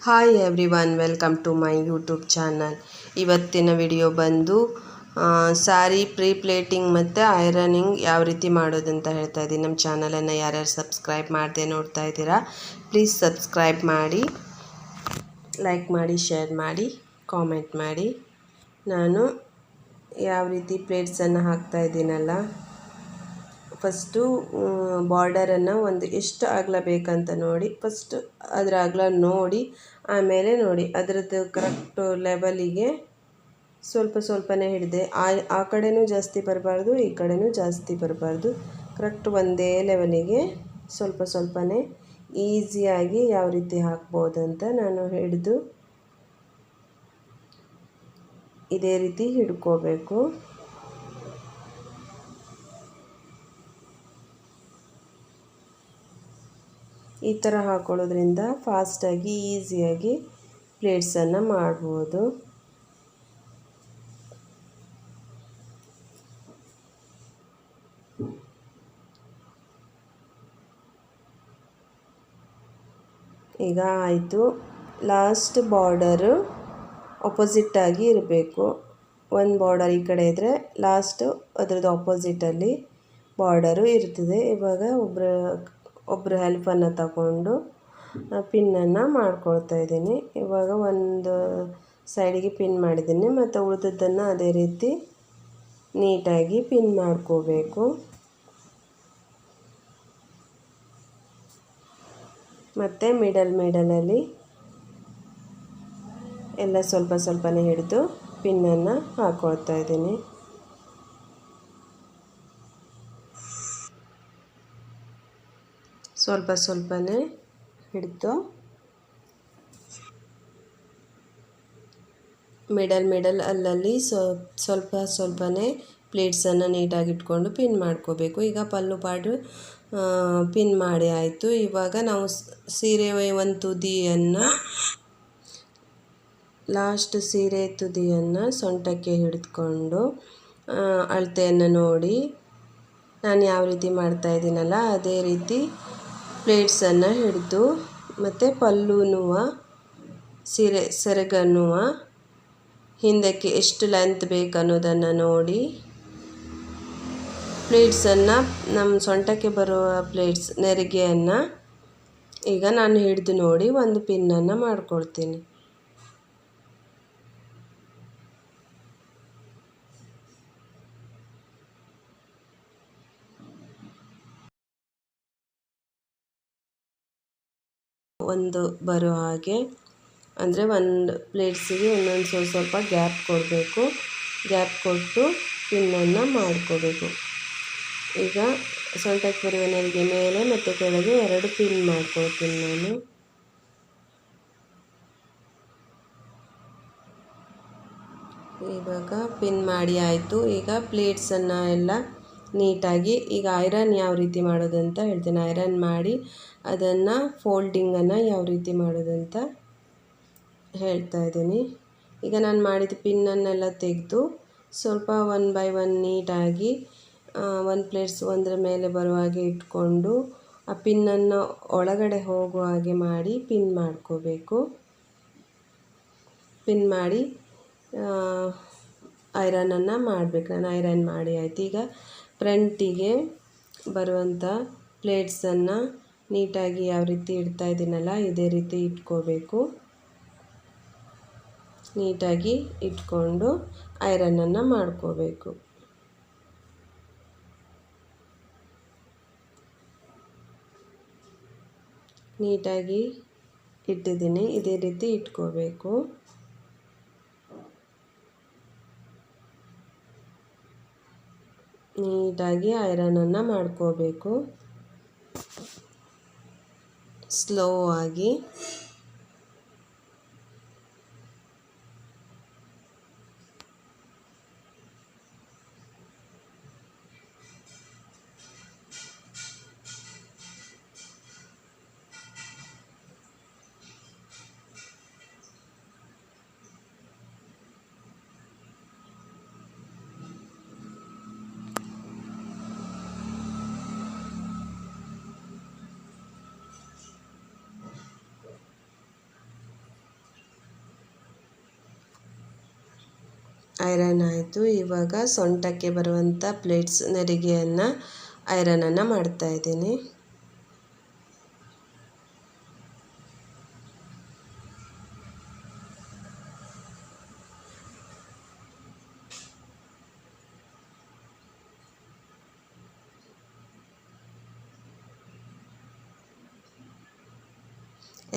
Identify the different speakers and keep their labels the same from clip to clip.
Speaker 1: Hi everyone, welcome to my YouTube channel. ಇವತ್ತಿನ video ಬಂದು sari pre pleating ಮತ್ತು ironing ಯಾವ ರೀತಿ ಮಾಡೋದಂತ ಹೇಳ್ತಾ ಇದ್ದೀನಿ. ನಮ್ಮ ಚಾನಲನ್ನು ಯಾರ್ಯಾರು ಸಬ್ಸ್ಕ್ರೈಬ್ ಮಾಡದೆ ನೋಡ್ತಾ ಇದ್ದೀರಾ, ಪ್ಲೀಸ್ ಸಬ್ಸ್ಕ್ರೈಬ್ ಮಾಡಿ, ಲೈಕ್ ಮಾಡಿ, ಶೇರ್ ಮಾಡಿ, ಕಾಮೆಂಟ್ ಮಾಡಿ. ನಾನು ಯಾವ ರೀತಿ ಪ್ಲೇಟ್ಸನ್ನು ಹಾಕ್ತಾ ಇದ್ದೀನಲ್ಲ, ಫಸ್ಟು ಬಾರ್ಡರನ್ನು ಒಂದು ಎಷ್ಟು ಅಗಲ ಬೇಕಂತ ನೋಡಿ, ಫಸ್ಟು ಅದರ ಅಗಲ ನೋಡಿ, ಆಮೇಲೆ ನೋಡಿ ಅದರದ್ದು ಕರೆಕ್ಟು ಲೆವೆಲಿಗೆ ಸ್ವಲ್ಪ ಸ್ವಲ್ಪನೇ ಹಿಡಿದೆ. ಆ ಕಡೆನೂ ಜಾಸ್ತಿ ಬರಬಾರ್ದು, ಈ ಕಡೆನೂ ಜಾಸ್ತಿ ಬರಬಾರ್ದು. ಕರೆಕ್ಟ್ ಒಂದೇ ಲೆವೆಲಿಗೆ ಸ್ವಲ್ಪ ಸ್ವಲ್ಪನೇ ಈಸಿಯಾಗಿ ಯಾವ ರೀತಿ ಹಾಕ್ಬೋದಂತ ನಾನು ಹಿಡಿದು ಇದೇ ರೀತಿ ಹಿಡ್ಕೋಬೇಕು. ಈ ಥರ ಹಾಕೊಳ್ಳೋದ್ರಿಂದ ಫಾಸ್ಟಾಗಿ ಈಸಿಯಾಗಿ ಪ್ಲೇಟ್ಸನ್ನು ಮಾಡ್ಬೋದು. ಈಗ ಆಯಿತು. ಲಾಸ್ಟ್ ಬಾರ್ಡರು ಆಪೋಸಿಟ್ಟಾಗಿ ಇರಬೇಕು. ಒಂದು ಬಾರ್ಡರ್ ಈ ಕಡೆ ಇದ್ದರೆ ಲಾಸ್ಟು ಅದರದ್ದು ಆಪೋಸಿಟಲ್ಲಿ ಬಾರ್ಡರು ಇರ್ತದೆ. ಇವಾಗ ಒಬ್ಬರು ಹೆಲ್ಪನ್ನು ತಗೊಂಡು ಪಿನ್ನನ್ನು ಮಾಡ್ಕೊಳ್ತಾ ಇದ್ದೀನಿ. ಇವಾಗ ಒಂದು ಸೈಡಿಗೆ ಪಿನ್ ಮಾಡಿದ್ದೀನಿ, ಮತ್ತು ಉಳಿದದ್ದನ್ನು ಅದೇ ರೀತಿ ನೀಟಾಗಿ ಪಿನ್ ಮಾಡ್ಕೋಬೇಕು. ಮತ್ತು ಮಿಡಲಲ್ಲಿ ಎಲ್ಲ ಸ್ವಲ್ಪ ಸ್ವಲ್ಪನೇ ಹಿಡಿದು ಪಿನ್ನನ್ನು ಹಾಕ್ಕೊಳ್ತಾ ಇದ್ದೀನಿ. ಸ್ವಲ್ಪ ಸ್ವಲ್ಪನೇ ಹಿಡಿದು ಮಿಡಲ್ ಅಲ್ಲಲ್ಲಿ ಸ್ವಲ್ಪ ಸ್ವಲ್ಪನೇ ಪ್ಲೇಟ್ಸನ್ನು ನೀಟಾಗಿ ಇಟ್ಕೊಂಡು ಪಿನ್ ಮಾಡ್ಕೋಬೇಕು. ಈಗ ಪಲ್ಲು ಪಾಡು ಪಿನ್ ಮಾಡಿ ಆಯಿತು. ಇವಾಗ ನಾವು ಸೀರೆ ಒಂದು ತುದಿಯನ್ನು, ಲಾಸ್ಟ್ ಸೀರೆ ತುದಿಯನ್ನು ಸೊಂಟಕ್ಕೆ ಹಿಡಿದುಕೊಂಡು ಅಳತೆಯನ್ನು ನೋಡಿ, ನಾನು ಯಾವ ರೀತಿ ಮಾಡ್ತಾಯಿದ್ದೀನಲ್ಲ ಅದೇ ರೀತಿ ಪ್ಲೇಟ್ಸನ್ನು ಹಿಡಿದು, ಮತ್ತು ಪಲ್ಲುನುವ ಸೆರಗನ್ನುವ ಹಿಂದಕ್ಕೆ ಎಷ್ಟು ಲೆಂತ್ ಬೇಕು ಅನ್ನೋದನ್ನು ನೋಡಿ ಪ್ಲೇಟ್ಸನ್ನು, ನಮ್ಮ ಸೊಂಟಕ್ಕೆ ಬರುವ ಪ್ಲೇಟ್ಸ್ ನೆರಿಗೆಯನ್ನು ಈಗ ನಾನು ಹಿಡಿದು ನೋಡಿ ಒಂದು ಪಿನ್ನನ್ನು ಮಾಡ್ಕೊಳ್ತೀನಿ. ಒಂದು ಬರೋ ಹಾಗೆ, ಅಂದರೆ ಒಂದು ಪ್ಲೇಟ್ಸಿಗೆ ಒಂದೊಂದು ಸ್ವಲ್ಪ ಗ್ಯಾಪ್ ಕೊಡಬೇಕು. ಗ್ಯಾಪ್ ಕೊಟ್ಟು ಪಿನ್ನನ್ನು ಮಾಡ್ಕೋಬೇಕು. ಈಗ ಸೊಂಟಕ್ಕೆ ಬರುವ ನೆರಿಗೆ ಮೇಲೆ ಮತ್ತು ಕೆಳಗೆ 2 ಪಿನ್ ಮಾಡ್ಕೊಳ್ತೀನಿ ನಾನು. ಇವಾಗ ಪಿನ್ ಮಾಡಿ ಆಯಿತು. ಈಗ ಪ್ಲೇಟ್ಸನ್ನು ಎಲ್ಲ ನೀಟಾಗಿ, ಈಗ ಐರನ್ ಯಾವ ರೀತಿ ಮಾಡೋದಂತ ಹೇಳ್ತೀನಿ. ಐರನ್ ಮಾಡಿ ಅದನ್ನು ಫೋಲ್ಡಿಂಗನ್ನು ಯಾವ ರೀತಿ ಮಾಡೋದಂತ ಹೇಳ್ತಾ ಇದ್ದೀನಿ. ಈಗ ನಾನು ಮಾಡಿದ ಪಿನ್ನನ್ನೆಲ್ಲ ತೆಗೆದು ಸ್ವಲ್ಪ 1 by 1 ನೀಟಾಗಿ ಒಂದು ಪ್ಲೇಟ್ಸ್ ಒಂದರ ಮೇಲೆ ಬರುವ ಹಾಗೆ ಇಟ್ಕೊಂಡು ಆ ಪಿನ್ನನ್ನು ಒಳಗಡೆ ಹೋಗುವ ಹಾಗೆ ಮಾಡಿ ಪಿನ್ ಮಾಡ್ಕೋಬೇಕು. ಪಿನ್ ಮಾಡಿ ಐರನನ್ನು ಮಾಡಬೇಕು. ನಾನು ಐರನ್ ಮಾಡಿ ಆಯ್ತು. ಈಗ ಫ್ರಂಟಿಗೆ ಬರುವಂಥ ಪ್ಲೇಟ್ಸನ್ನು ನೀಟಾಗಿ ಯಾವ ರೀತಿ ಇಡ್ತಾ ಇದ್ದೀನಲ್ಲ ಇದೇ ರೀತಿ ಇಟ್ಕೋಬೇಕು. ನೀಟಾಗಿ ಇಟ್ಕೊಂಡು ಐರನನ್ನು ಮಾಡ್ಕೋಬೇಕು. ನೀಟಾಗಿ ಇಟ್ಟಿದ್ದೀನಿ, ಇದೇ ರೀತಿ ಇಟ್ಕೋಬೇಕು. ನೀಟಾಗಿ ಐರನನ್ನು ಮಾಡ್ಕೋಬೇಕು, ಸ್ಲೋ ಆಗಿ. ಐರನ್ ಆಯಿತು. ಇವಾಗ ಸೊಂಟಕ್ಕೆ ಬರುವಂಥ ಪ್ಲೇಟ್ಸ್ ನೆರಿಗೆಯನ್ನು ಐರನನ್ನು ಮಾಡ್ತಾಯಿದ್ದೀನಿ.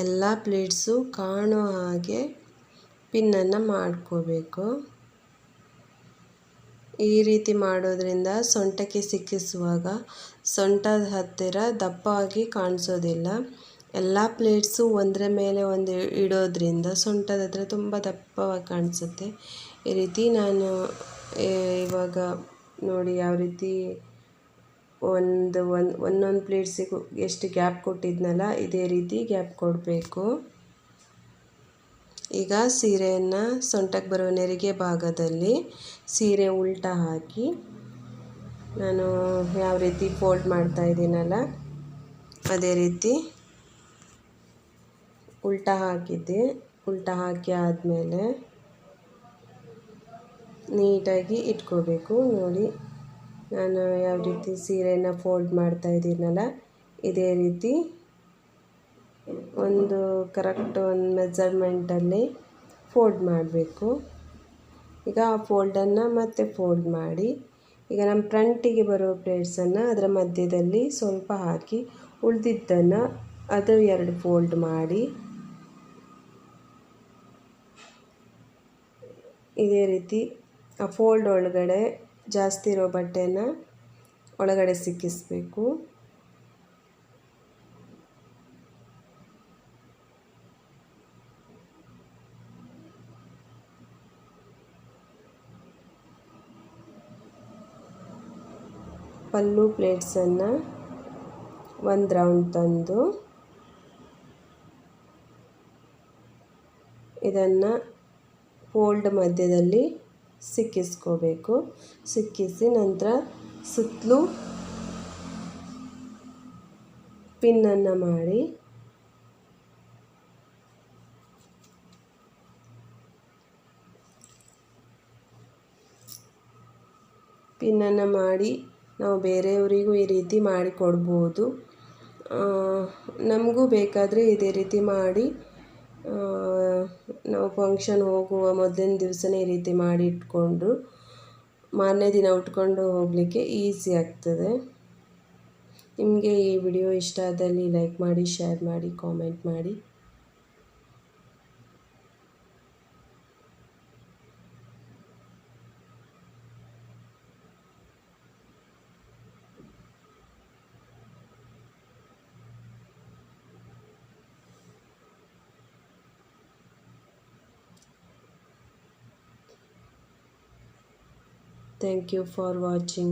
Speaker 1: ಎಲ್ಲ ಪ್ಲೇಟ್ಸು ಕಾಣೋ ಹಾಗೆ ಪಿನ್ನನ್ನು ಮಾಡ್ಕೋಬೇಕು. ಈ ರೀತಿ ಮಾಡೋದ್ರಿಂದ ಸೊಂಟಕ್ಕೆ ಸಿಕ್ಕಿಸುವಾಗ ಸೊಂಟದ ಹತ್ತಿರ ದಪ್ಪವಾಗಿ ಕಾಣಿಸೋದಿಲ್ಲ. ಎಲ್ಲ ಪ್ಲೇಟ್ಸು ಒಂದರ ಮೇಲೆ ಒಂದು ಇಡೋದ್ರಿಂದ ಸೊಂಟದ ಹತ್ರ ತುಂಬ ದಪ್ಪವಾಗಿ ಕಾಣಿಸುತ್ತೆ. ಈ ರೀತಿ ನಾನು ಇವಾಗ ನೋಡಿ ಯಾವ ರೀತಿ ಒಂದೊಂದು ಪ್ಲೇಟ್ಸಿಗೂ ಎಷ್ಟು ಗ್ಯಾಪ್ ಕೊಟ್ಟಿದ್ನಲ್ಲ ಇದೇ ರೀತಿ ಗ್ಯಾಪ್ ಕೊಡಬೇಕು. ಈಗ ಸೀರೆಯನ್ನು ಸೊಂಟಕ್ಕೆ ಬರೋ ನೆರಿಗೆ ಭಾಗದಲ್ಲಿ ಸೀರೆ ಉಲ್ಟಾ ಹಾಕಿ ನಾನು ಯಾವ ರೀತಿ ಫೋಲ್ಡ್ ಮಾಡ್ತಾ ಇದ್ದೀನಲ್ಲ ಅದೇ ರೀತಿ ಉಲ್ಟಾ ಹಾಕಿದ್ದೆ. ಉಲ್ಟಾ ಹಾಕಿ ಆದಮೇಲೆ ನೀಟಾಗಿ ಇಟ್ಕೋಬೇಕು. ನೋಡಿ ನಾನು ಯಾವ ರೀತಿ ಸೀರೆಯನ್ನು ಫೋಲ್ಡ್ ಮಾಡ್ತಾ ಇದ್ದೀನಲ್ಲ ಇದೇ ರೀತಿ ಒಂದು ಮೆಜರ್ಮೆಂಟಲ್ಲಿ ಫೋಲ್ಡ್ ಮಾಡಬೇಕು. ಈಗ ಆ ಫೋಲ್ಡನ್ನು ಮತ್ತೆ ಫೋಲ್ಡ್ ಮಾಡಿ ಈಗ ನಮ್ಮ ಫ್ರಂಟಿಗೆ ಬರೋ ಪ್ಲೇಟ್ಸನ್ನು ಅದರ ಮಧ್ಯದಲ್ಲಿ ಸ್ವಲ್ಪ ಹಾಕಿ ಉಳಿದಿದ್ದನ್ನು ಅದು 2 ಫೋಲ್ಡ್ ಮಾಡಿ ಇದೇ ರೀತಿ ಆ ಫೋಲ್ಡ್ ಒಳಗಡೆ ಜಾಸ್ತಿ ಇರೋ ಬಟ್ಟೆನ ಒಳಗಡೆ ಸಿಕ್ಕಿಸಬೇಕು. ಪಲ್ಲು ಪ್ಲೇಟ್ಸನ್ನು ಒಂದು ರೌಂಡ್ ತಂದು ಇದನ್ನು ಫೋಲ್ಡ್ ಮಧ್ಯದಲ್ಲಿ ಸಿಕ್ಕಿಸ್ಕೋಬೇಕು. ಸಿಕ್ಕಿಸಿ ನಂತರ ಸುತ್ತಲೂ ಪಿನ್ನನ್ನು ಮಾಡಿ ನಾವು ಬೇರೆಯವರಿಗೂ ಈ ರೀತಿ ಮಾಡಿ ಕೊಡ್ಬೋದು. ನಮಗೂ ಬೇಕಾದರೆ ಇದೇ ರೀತಿ ಮಾಡಿ ನಾವು ಫಂಕ್ಷನ್ ಹೋಗುವ ಮೊದಲಿನ ದಿವಸನೇ ಈ ರೀತಿ ಮಾಡಿ ಇಟ್ಕೊಂಡು ಮಾರನೇ ದಿನ ಉಟ್ಕೊಂಡು ಹೋಗಲಿಕ್ಕೆ ಈಸಿ ಆಗ್ತದೆ. ನಿಮಗೆ ಈ ವಿಡಿಯೋ ಇಷ್ಟ ಆದಲ್ಲಿ ಲೈಕ್ ಮಾಡಿ, ಶೇರ್ ಮಾಡಿ, ಕಾಮೆಂಟ್ ಮಾಡಿ. Thank you for watching.